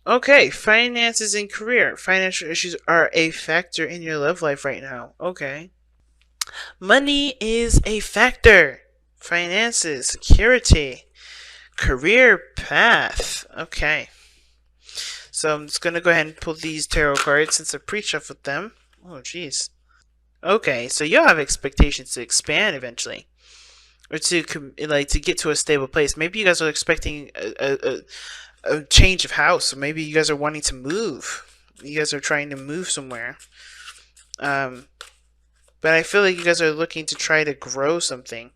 Okay, finances and career. Financial issues are a factor in your love life right now. Okay. Money is a factor. Finances, security, career path. Okay. So I'm just gonna go ahead and pull these tarot cards since I pre-shuffled them. Oh, jeez. Okay, so you'll have expectations to expand eventually, or to get to a stable place. Maybe you guys are expecting a change of house, or maybe you guys are wanting to move. You guys are trying to move somewhere. Um, but I feel like you guys are looking to try to grow something.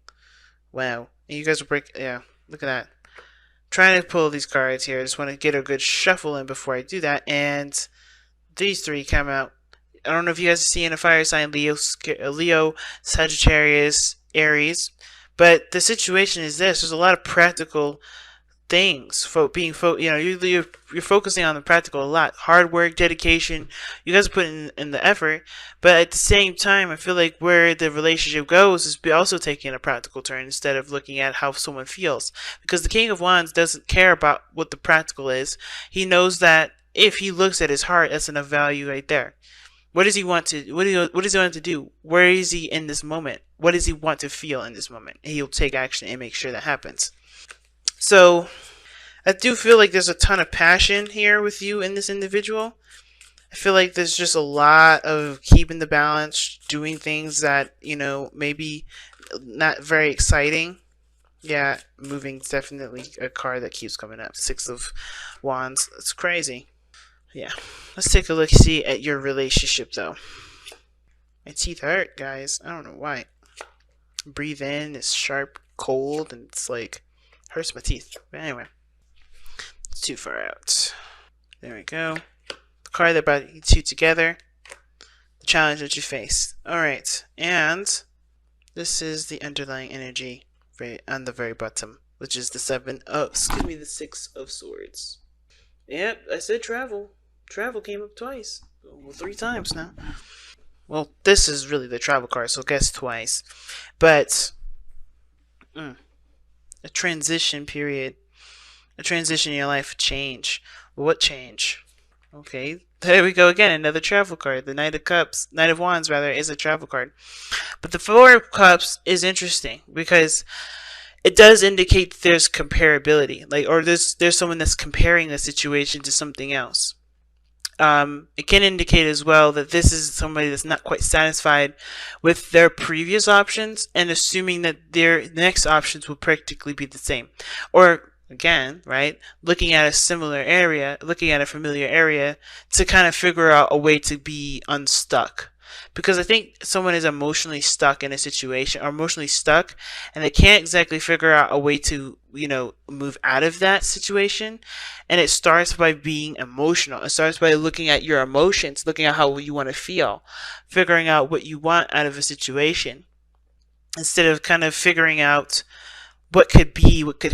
Wow, and you guys are yeah. Look at that. Trying to pull these cards here. I just want to get a good shuffle in before I do that, and these three come out. I don't know if you guys are seeing a fire sign: Leo, Sagittarius, Aries. But the situation is this: there's a lot of practical things. You're focusing on the practical a lot. Hard work, dedication. You guys are putting in the effort, but at the same time, I feel like where the relationship goes is also taking a practical turn instead of looking at how someone feels. Because the King of Wands doesn't care about what the practical is. He knows that if he looks at his heart, that's enough value right there. What does he want to? What does he want to do? Where is he in this moment? What does he want to feel in this moment? And he'll take action and make sure that happens. So I do feel like there's a ton of passion here with you and this individual. I feel like there's just a lot of keeping the balance, doing things that, maybe not very exciting. Yeah, moving's definitely a card that keeps coming up. Six of Wands. It's crazy. Yeah. Let's take a look see at your relationship though. My teeth hurt, guys. I don't know why. Breathe in, it's sharp, cold, and it's like hurts my teeth. But anyway. It's too far out. There we go. The card that brought you two together. The challenge that you face. Alright. And this is the underlying energy on the very bottom, which is the the Six of Swords. Yep, I said travel. Travel came up twice. Well, 3 times now. Well, this is really the travel card, so guess twice. But a transition period. A transition in your life, a change. What change? Okay, there we go again. Another travel card. The Knight of Wands rather, is a travel card. But the Four of Cups is interesting because it does indicate there's comparability, or there's someone that's comparing a situation to something else. It can indicate as well that this is somebody that's not quite satisfied with their previous options and assuming that their next options will practically be the same. Or, again, right, looking at a familiar area to kind of figure out a way to be unstuck. Because I think someone is emotionally stuck in a situation, or emotionally stuck, and they can't exactly figure out a way to, move out of that situation. And it starts by being emotional. It starts by looking at your emotions, looking at how you want to feel, figuring out what you want out of a situation, instead of kind of figuring out what could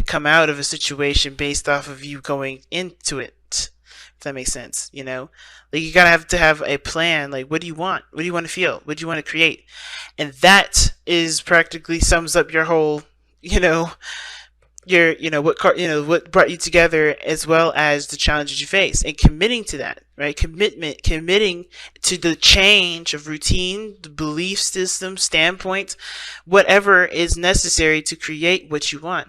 come out of a situation based off of you going into it. If that makes sense, like you gotta have to have a plan. Like, what do you want? What do you want to feel? What do you want to create? And that is practically sums up your whole, what brought you together, as well as the challenges you face, and committing to that, right? Committing to the change of routine, the belief system, standpoint, whatever is necessary to create what you want.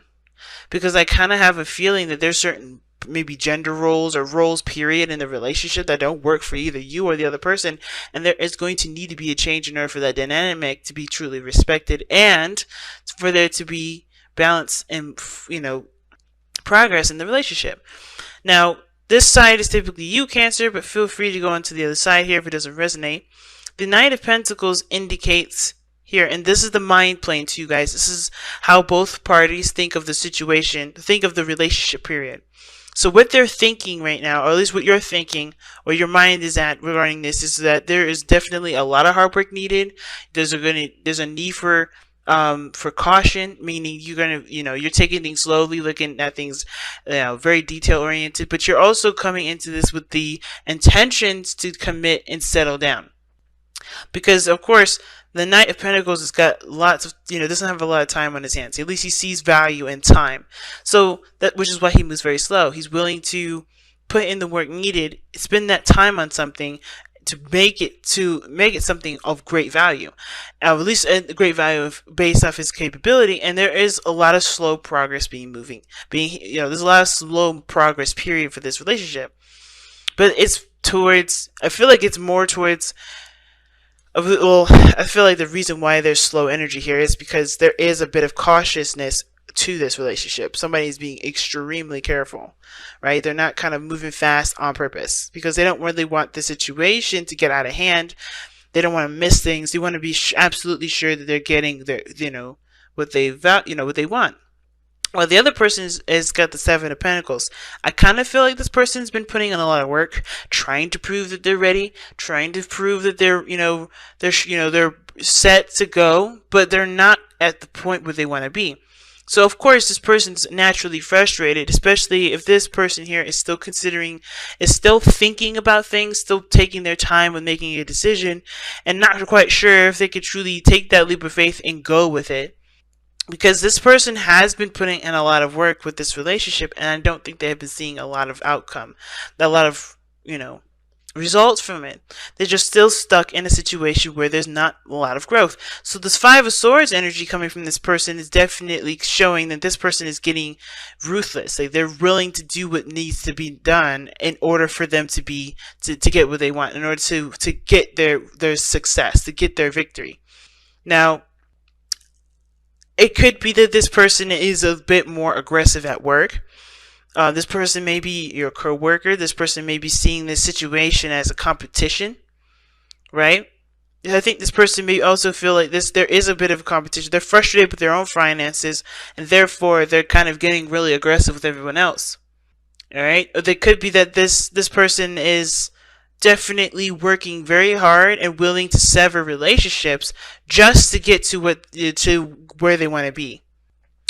Because I kind of have a feeling that there's certain maybe gender roles or roles period in the relationship that don't work for either you or the other person, and there is going to need to be a change in order for that dynamic to be truly respected and for there to be balance and progress in the relationship. Now, this side is typically you, Cancer, but feel free to go into the other side here if it doesn't resonate. The Knight of Pentacles indicates here, and this is the mind plane to you guys. This is how both parties think of the situation, think of the relationship period. So what they're thinking right now, or at least what you're thinking, or your mind is at regarding this, is that there is definitely a lot of hard work needed. There's a need for caution, meaning you're taking things slowly, looking at things, very detail oriented, but you're also coming into this with the intentions to commit and settle down. Because of course, the Knight of Pentacles has got lots of, doesn't have a lot of time on his hands. At least he sees value in time. So which is why he moves very slow. He's willing to put in the work needed, spend that time on something to make it something of great value, at least a great value based off his capability. And there is a lot of slow progress there's a lot of slow progress period for this relationship, but I feel like it's more towards, well, I feel like the reason why there's slow energy here is because there is a bit of cautiousness to this relationship. Somebody's being extremely careful, right? They're not kind of moving fast on purpose because they don't really want the situation to get out of hand. They don't want to miss things. They want to be absolutely sure that they're getting what they want. Well, the other person is got the Seven of Pentacles. I kind of feel like this person's been putting in a lot of work, trying to prove that they're ready, trying to prove that they're set to go, but they're not at the point where they want to be. So of course this person's naturally frustrated, especially if this person here is still thinking about things, still taking their time when making a decision, and not quite sure if they could truly take that leap of faith and go with it. Because this person has been putting in a lot of work with this relationship, and I don't think they have been seeing a lot of results from it. They're just still stuck in a situation where there's not a lot of growth. So this Five of Swords energy coming from this person is definitely showing that this person is getting ruthless. Like, they're willing to do what needs to be done in order for them to get what they want, in order to get their success, to get their victory. Now, it could be that this person is a bit more aggressive at work. This person may be your co-worker. This person may be seeing this situation as a competition, right? I think this person may also feel like there is a bit of a competition. They're frustrated with their own finances, and therefore they're kind of getting really aggressive with everyone else. All right? Or it could be that this person is definitely working very hard and willing to sever relationships just to get to where they want to be,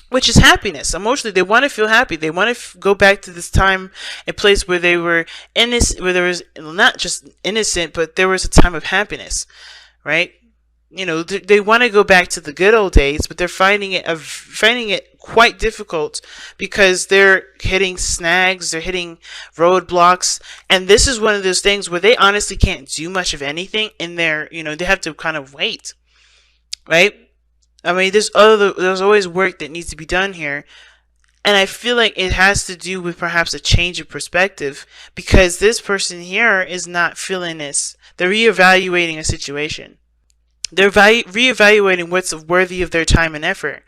which is happiness. Emotionally, they want to feel happy. They want to go back to this time and place where they were innocent, where there was not just innocent, but there was a time of happiness, right? They want to go back to the good old days, but they're finding it quite difficult because they're hitting snags, they're hitting roadblocks, and this is one of those things where they honestly can't do much of anything, and they have to kind of wait, right? I mean, there's always work that needs to be done here, and I feel like it has to do with perhaps a change of perspective, because this person here is not feeling this. They're reevaluating a situation. They're reevaluating what's worthy of their time and effort.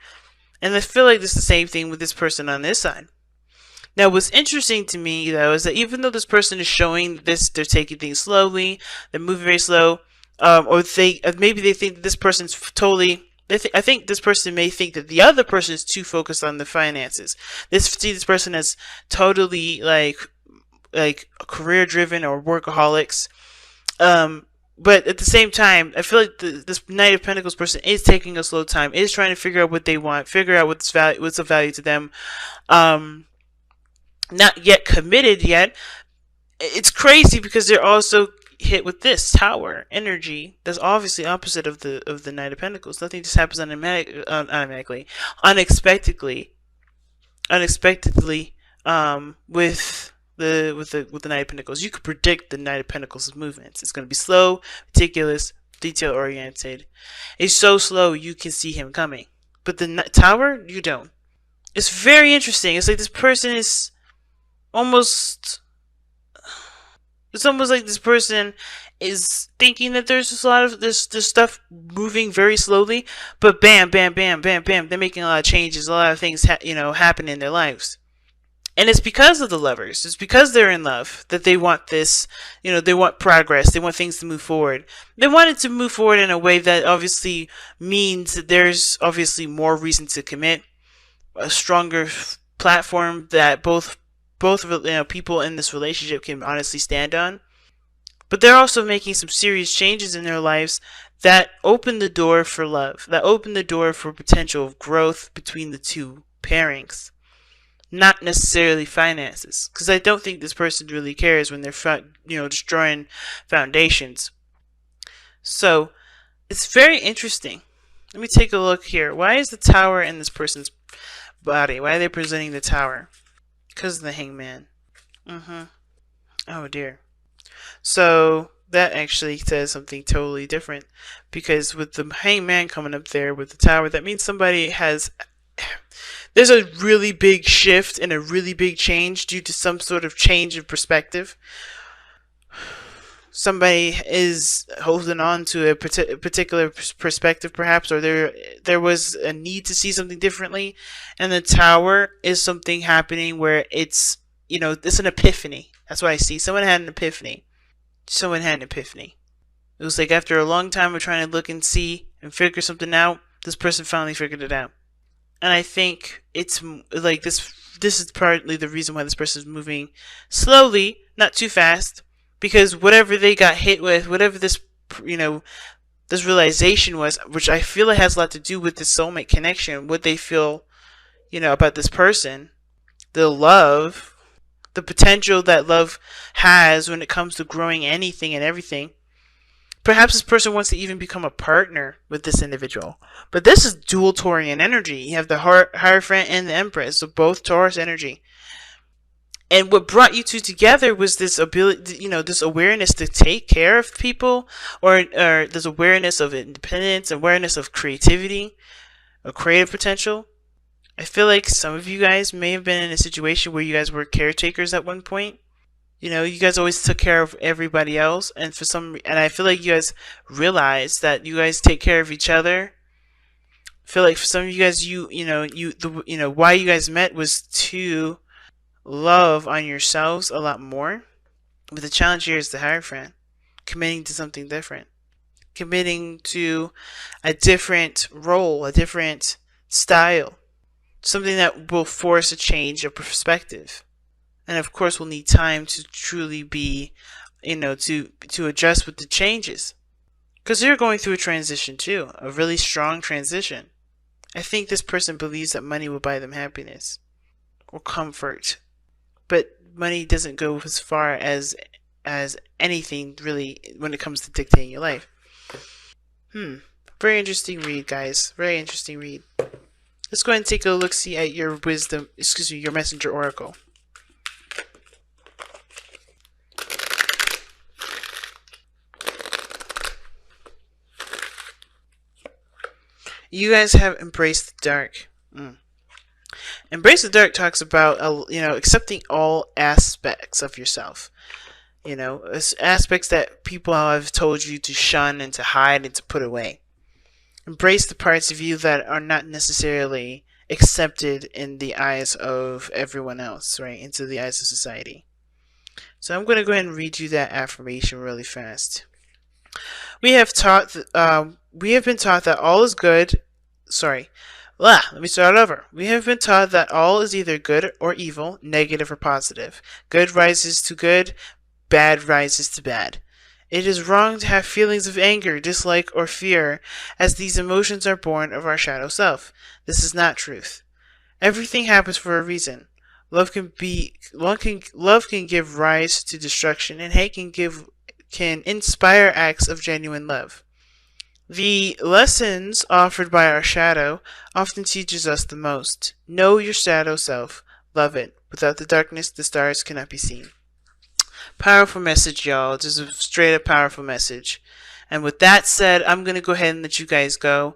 And I feel like it's the same thing with this person on this side. Now, what's interesting to me, though, is that even though this person is showing this, they're taking things slowly, they're moving very slow, or maybe they think that this person's totally... I think this person may think that the other person is too focused on the finances. This person as totally like career driven or workaholics. But at the same time, I feel like this Knight of Pentacles person is taking a slow time, is trying to figure out what they want, figure out what's of value to them. Not yet committed yet. It's crazy because they're also hit with this Tower energy that's obviously opposite of the Knight of Pentacles. Nothing just happens automatically, unexpectedly, with the Knight of Pentacles. You could predict the Knight of Pentacles' movements. It's going to be slow, meticulous, detail oriented. It's so slow you can see him coming, but the Tower, you don't. It's very interesting. It's like this person is almost... It's almost like this person is thinking that there's just a lot of this stuff moving very slowly, but bam, bam, bam, bam, bam, they're making a lot of changes, a lot of things happen in their lives. And it's because of the Lovers. It's because they're in love that they want this, they want progress. They want things to move forward. They want it to move forward in a way that obviously means that there's obviously more reason to commit, a stronger platform that both people in this relationship can honestly stand on. But they're also making some serious changes in their lives that open the door for love, that open the door for potential growth between the two pairings, not necessarily finances, because I don't think this person really cares when they're destroying foundations. So it's very interesting. Let me take a look here. Why is the Tower in this person's body? Why are they presenting the Tower? Because of the Hangman. Oh dear. So that actually says something totally different, because with the hangman coming up there with the tower, that means somebody has, there's a really big shift and a really big change due to some sort of change of perspective. Somebody is holding on to a particular perspective, perhaps, or there was a need to see something differently, and the tower is something happening where it's, it's an epiphany. That's what I see. Someone had an epiphany. It was like after a long time of trying to look and see and figure something out, this person finally figured it out. And I think it's like this is partly the reason why this person is moving slowly, not too fast, because whatever they got hit with, whatever this, this realization was, which I feel it has a lot to do with the soulmate connection, what they feel, about this person, the love, the potential that love has when it comes to growing anything and everything. Perhaps this person wants to even become a partner with this individual. But this is dual Taurian energy. You have the Hierophant and the Empress, so both Taurus energy. And what brought you two together was this ability, this awareness to take care of people, or this awareness of independence, awareness of creativity, or creative potential. I feel like some of you guys may have been in a situation where you guys were caretakers at one point. You guys always took care of everybody else, and I feel like you guys realized that you guys take care of each other. I feel like for some of you guys, why you guys met was to love on yourselves a lot more. But the challenge here is the Hierophant, committing to something different, committing to a different role, a different style, something that will force a change of perspective. And of course, we'll need time to truly be, to adjust with the changes. Because you're going through a transition too, a really strong transition. I think this person believes that money will buy them happiness or comfort. But money doesn't go as far as anything really when it comes to dictating your life. Very interesting read, guys. Very interesting read. Let's go ahead and take a look-see at your your messenger oracle. You guys have embraced the dark. Embrace the dark talks about, accepting all aspects of yourself. Aspects that people have told you to shun and to hide and to put away. Embrace the parts of you that are not necessarily accepted in the eyes of everyone else, right? Into the eyes of society. So I'm going to go ahead and read you that affirmation really fast. We have been taught that all is good. Let me start over. We have been taught that all is either good or evil, negative or positive. Good rises to good, bad rises to bad. It is wrong to have feelings of anger, dislike, or fear, as these emotions are born of our shadow self. This is not truth. Everything happens for a reason. Love can give rise to destruction, and hate can inspire acts of genuine love. The lessons offered by our shadow often teaches us the most. Know your shadow self. Love it. Without the darkness, the stars cannot be seen. Powerful message, y'all. Just a straight up powerful message. And with that said, I'm going to go ahead and let you guys go.